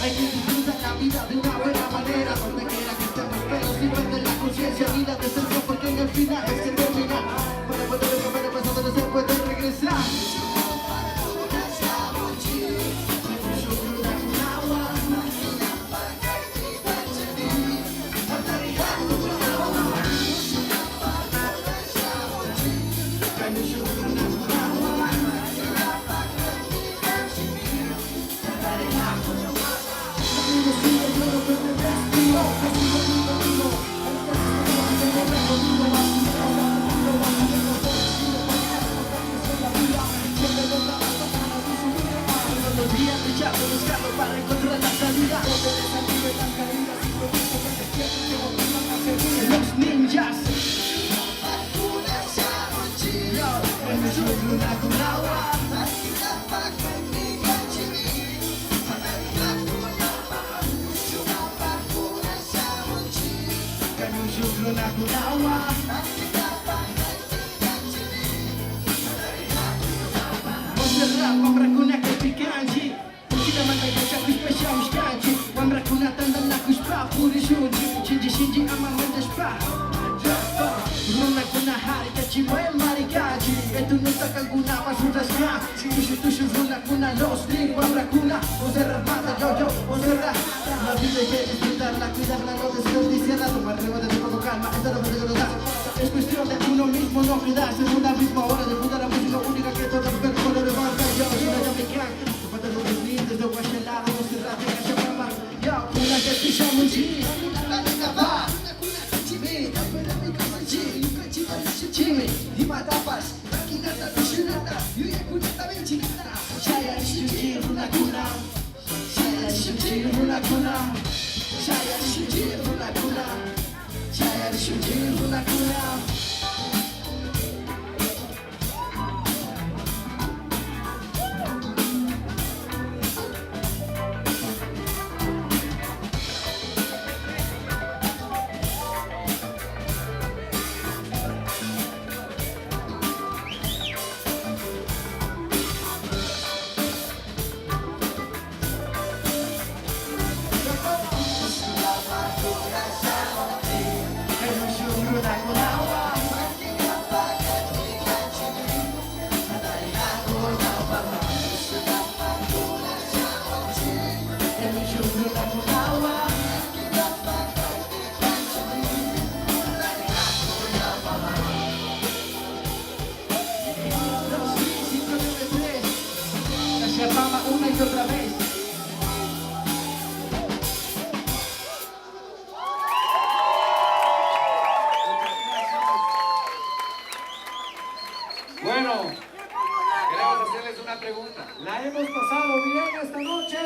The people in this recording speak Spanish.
Hay que disfrutar la vida de una buena manera, donde quiera que estemos, pero sin perder la conciencia y la decencia, porque en el final es que termina. Para poder escapar pensando no se puede regresar. Buscando para encontrar la salida. Los ninjas. Shinji amamente spara Runa kuna hari kachimwe marikaji Etu nutaka alguna basura ska Tushu runa kuna los ring Wambra kuna Oserra mata yo Oserra La vida hay que disfrutarla Cuidarla no desperdiciarla Tomar rebote con calma Esta no puede da Es cuestión de uno mismo no quedarse en una misma hora De puta la música única que todo el cuerpo lo levanta Yo soy la Jamaican Zapata los dientes de guachelado Oserra de cachamama Yo una que pisamos G Lima tapas, maquinata, visionata Yuyakunata, benchinata Saya shuji runakuna Saya shuji runakuna Saya shuji runakuna Saya shuji runakuna Una y otra vez. Bueno, queremos hacerles una pregunta. ¿La hemos pasado bien esta noche?